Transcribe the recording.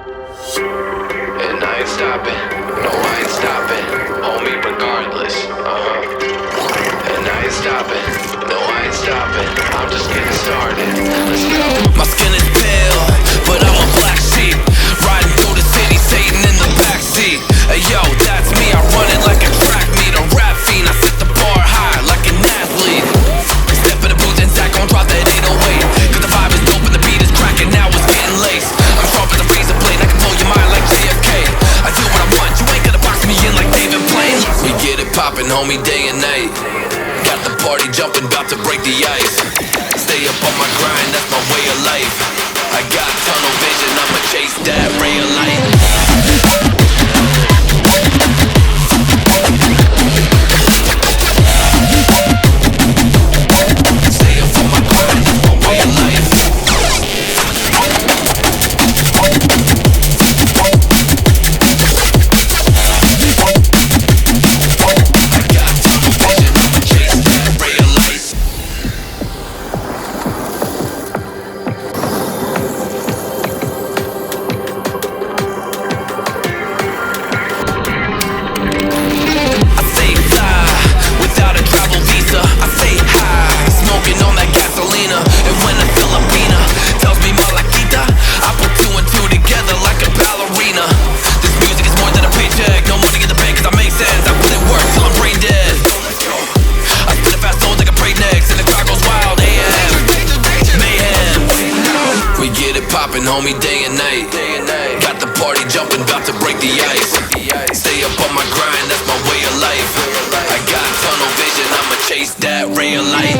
And I ain't stopping, no I ain't stopping, hold me regardless, And I ain't stopping, no I ain't stopping, I'm just getting started, let's go. My skin is pale, but I'm a black sheep, riding through the city, Satan in the backseat. Hey yo, that's me, I run it like a track meet, a rap fiend, I set the bar high like an athlete. Step in the booth and Zach gon' drop that 808, cause the vibe is dope and the beat is cracking, now it's getting laced. I'm sharp as a razor blade, I can blow your mind like JFK. I do what I want, you ain't gonna box me in like David Blaine. We get it poppin', homie, day and night. Got the party jumping, about to break the ice. Stay up on my grind, that's my way of life. I got tunnel vision, I'ma chase that ray of light. Homie, day and night. Got the party jumping, about to break the ice. Stay up on my grind, that's my way of life. I got tunnel vision, I'ma chase that ray of light.